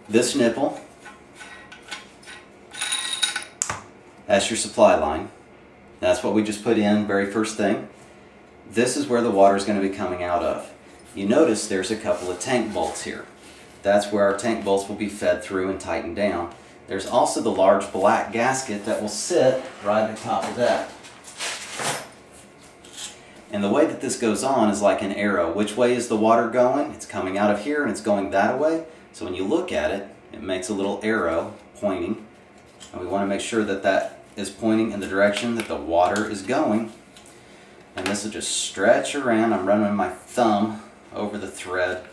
this nipple, that's your supply line. That's what we just put in, very first thing. This is where the water is going to be coming out of. You notice there's a couple of tank bolts here. That's where our tank bolts will be fed through and tightened down. There's also the large black gasket that will sit right at the top of that. And the way that this goes on is like an arrow. Which way is the water going? It's coming out of here and it's going that way. So when you look at it, it makes a little arrow pointing. And we want to make sure that that is pointing in the direction that the water is going. And this will just stretch around. I'm running my thumb over the thread.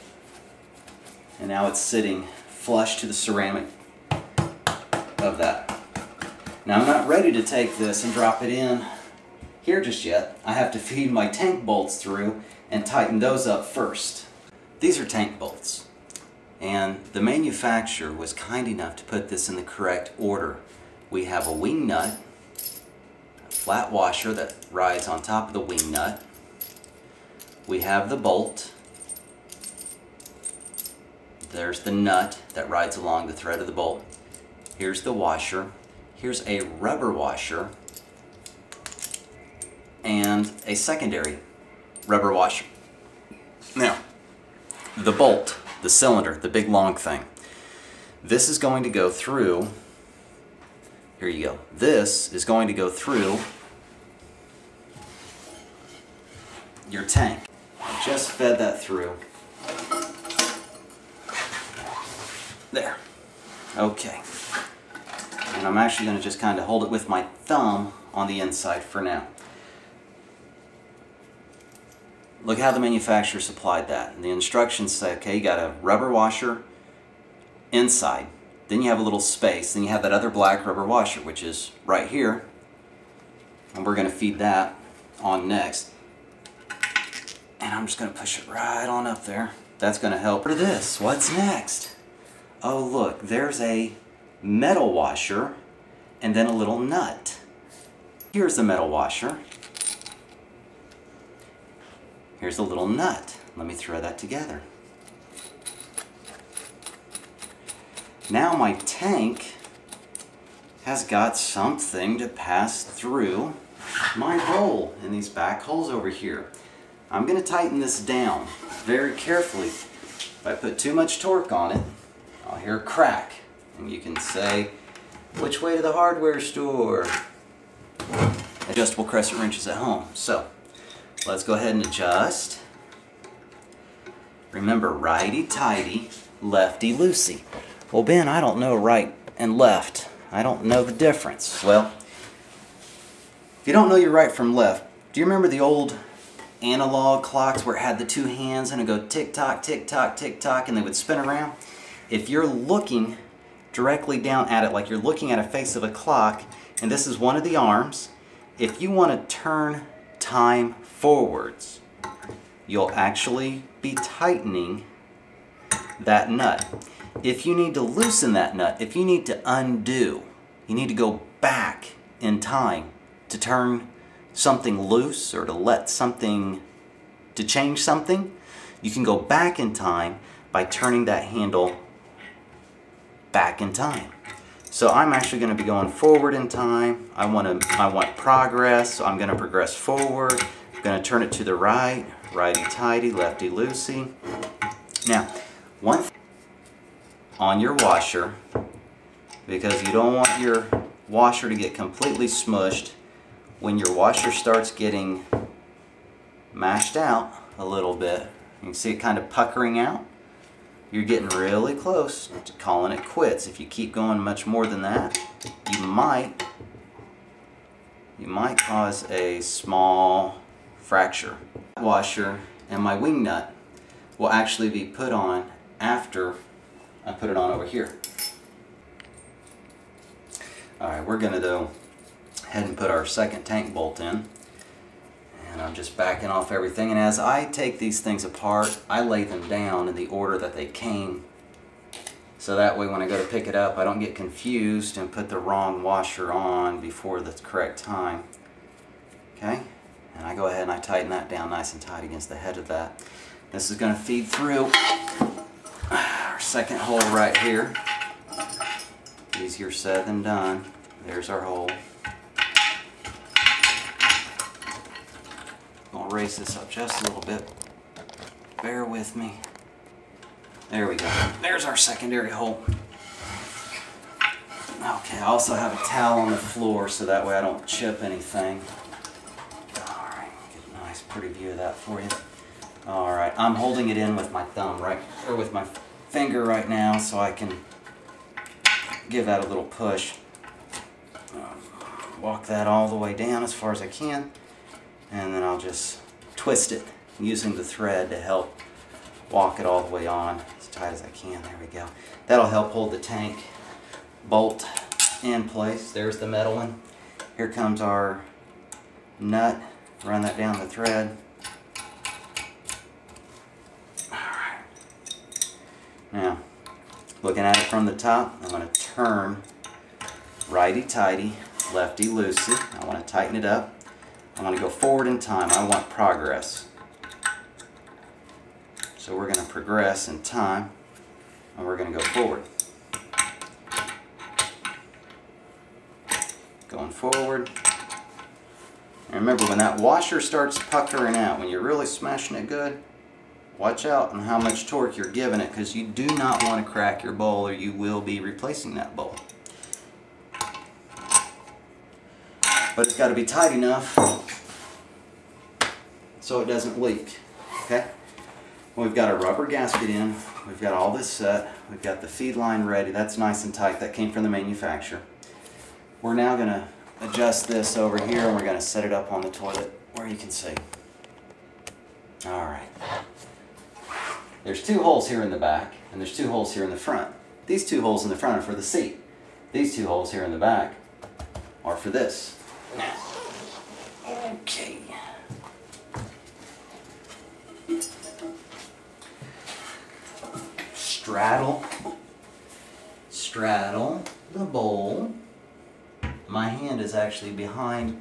And now it's sitting flush to the ceramic of that. Now I'm not ready to take this and drop it in here just yet. I have to feed my tank bolts through and tighten those up first. These are tank bolts. And the manufacturer was kind enough to put this in the correct order. We have a wing nut, a flat washer that rides on top of the wing nut. We have the bolt. There's the nut that rides along the thread of the bolt. Here's the washer. Here's a rubber washer and a secondary rubber washer. Now, the bolt, the cylinder, the big long thing. This is going to go through, here you go. This is going to go through your tank. I just fed that through. There. Okay. And I'm actually going to just kind of hold it with my thumb on the inside for now. Look how the manufacturer supplied that. And the instructions say, okay, you got a rubber washer inside. Then you have a little space. Then you have that other black rubber washer, which is right here. And we're going to feed that on next. And I'm just going to push it right on up there. That's going to help. For this, what's next? Oh, look, there's a metal washer and then a little nut. Here's the metal washer. Here's a little nut. Let me thread that together. Now my tank has got something to pass through my hole in these back holes over here. I'm going to tighten this down very carefully. If I put too much torque on it, I'll hear a crack. And you can say, which way to the hardware store? Adjustable crescent wrenches at home. So, let's go ahead and adjust. Remember, righty-tighty, lefty-loosey. Well, Ben, I don't know right and left. I don't know the difference. Well, if you don't know your right from left, do you remember the old analog clocks where it had the two hands and it would go tick-tock, tick-tock, tick-tock, and they would spin around? If you're looking directly down at it like you're looking at a face of a clock, and this is one of the arms, if you want to turn time forwards, you'll actually be tightening that nut. If you need to loosen that nut, if you need to undo, you need to go back in time to turn something loose or to let something, to change something, you can go back in time by turning that handle back in time. So I'm actually going to be going forward in time. I want progress, so I'm going to progress forward. I'm going to turn it to the right, righty-tighty, lefty-loosey. Now, one thing on your washer, because you don't want your washer to get completely smushed, when your washer starts getting mashed out a little bit, you can see it kind of puckering out. You're getting really close to calling it quits. If you keep going much more than that, you might cause a small fracture. Washer and my wing nut will actually be put on after I put it on over here. Alright, we're going to go ahead and put our second tank bolt in. And I'm just backing off everything, and as I take these things apart, I lay them down in the order that they came, so that way when I go to pick it up I don't get confused and put the wrong washer on before the correct time. Okay, and I go ahead and I tighten that down nice and tight against the head of that. This is going to feed through our Our second hole right here. Easier said than done. There's our hole. I'll raise this up just a little bit. Bear with me. There we go. There's our secondary hole. Okay, I also have a towel on the floor so that way I don't chip anything. Alright, get a nice pretty view of that for you. Alright, I'm holding it in with my thumb, or with my finger right now so I can give that a little push. Walk that all the way down as far as I can, and then I'll just twist it using the thread to help walk it all the way on as tight as I can. There we go. That'll help hold the tank bolt in place. There's the metal one. Here comes our nut. Run that down the thread. Alright. Now, looking at it from the top, I'm going to turn righty-tighty, lefty-loosey. I want to tighten it up. I want to go forward in time. I want progress. So we're going to progress in time, and we're going to go forward. Going forward. And remember, when that washer starts puckering out, when you're really smashing it good, watch out on how much torque you're giving it, because you do not want to crack your bowl or you will be replacing that bowl. But it's got to be tight enough so it doesn't leak. Okay? We've got a rubber gasket in. We've got all this set. We've got the feed line ready. That's nice and tight. That came from the manufacturer. We're now going to adjust this over here, and we're going to set it up on the toilet where you can see. Alright. There's two holes here in the back, and there's two holes here in the front. These two holes in the front are for the seat. These two holes here in the back are for this. Okay. Straddle the bowl. My hand is actually behind.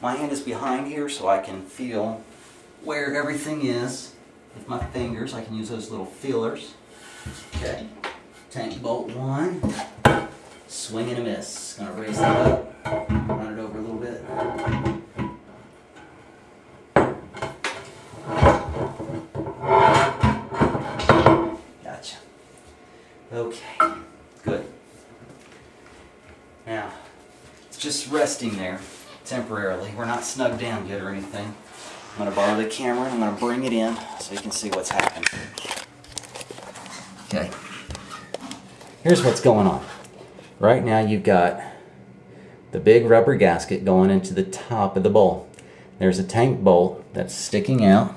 My hand is behind here so I can feel where everything is with my fingers. I can use those little feelers. Okay. Tank bolt 1. Swing and a miss. Gonna raise that up. Run it over a little bit. Gotcha. Okay. Good. Now, it's just resting there temporarily. We're not snugged down yet or anything. I'm going to borrow the camera and I'm going to bring it in so you can see what's happening. Okay. Here's what's going on. Right now you've got the big rubber gasket going into the top of the bowl. There's a tank bolt that's sticking out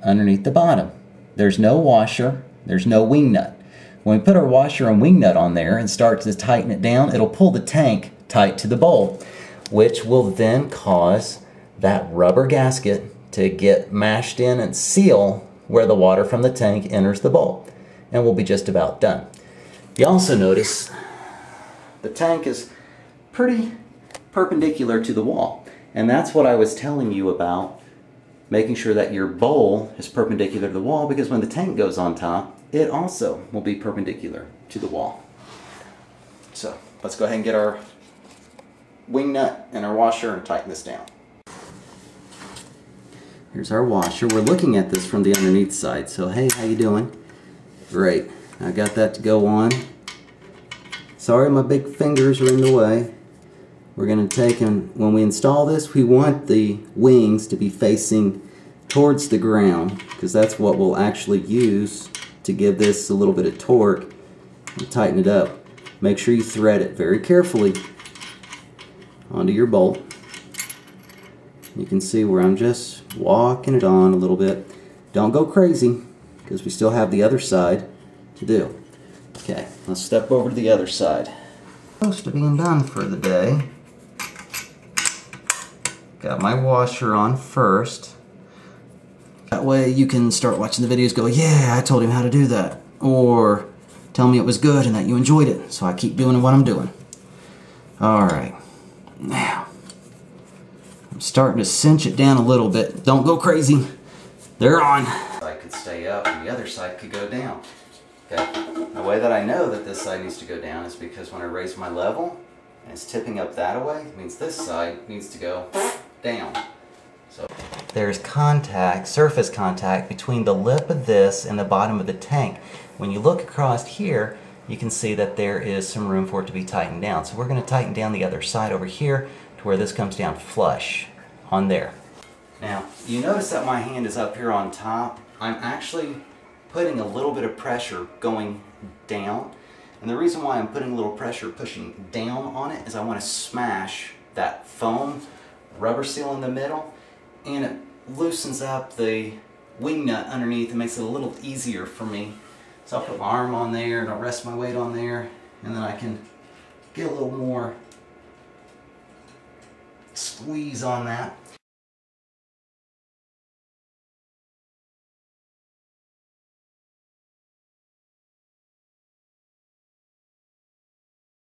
underneath the bottom. There's no washer. There's no wing nut. When we put our washer and wing nut on there and start to tighten it down, it'll pull the tank tight to the bowl, which will then cause that rubber gasket to get mashed in and seal where the water from the tank enters the bowl. And we'll be just about done. You also notice the tank is pretty perpendicular to the wall. And that's what I was telling you about, making sure that your bowl is perpendicular to the wall, because when the tank goes on top, it also will be perpendicular to the wall. So let's go ahead and get our wing nut and our washer and tighten this down. Here's our washer. We're looking at this from the underneath side. So hey, how you doing? Great. I got that to go on. Sorry my big fingers are in the way. We're going to take, and when we install this, we want the wings to be facing towards the ground, because that's what we'll actually use to give this a little bit of torque and tighten it up. Make sure you thread it very carefully onto your bolt. You can see where I'm just walking it on a little bit. Don't go crazy, because we still have the other side to do. Okay, let's step over to the other side. Close to being done for the day. Got my washer on first. That way you can start watching the videos, go, yeah, I told him how to do that. Or tell me it was good and that you enjoyed it, so I keep doing what I'm doing. Alright, now I'm starting to cinch it down a little bit. Don't go crazy. They're on. One side could stay up and the other side could go down. Okay. The way that I know that this side needs to go down is because when I raise my level and it's tipping up that way, it means this side needs to go down. So there's contact, surface contact between the lip of this and the bottom of the tank. When you look across here, you can see that there is some room for it to be tightened down. So we're going to tighten down the other side over here to where this comes down flush on there. Now, you notice that my hand is up here on top. I'm actually putting a little bit of pressure going down. And the reason why I'm putting a little pressure pushing down on it is I want to smash that foam rubber seal in the middle, and it loosens up the wing nut underneath and makes it a little easier for me. So I'll put my arm on there and I'll rest my weight on there, and then I can get a little more squeeze on that.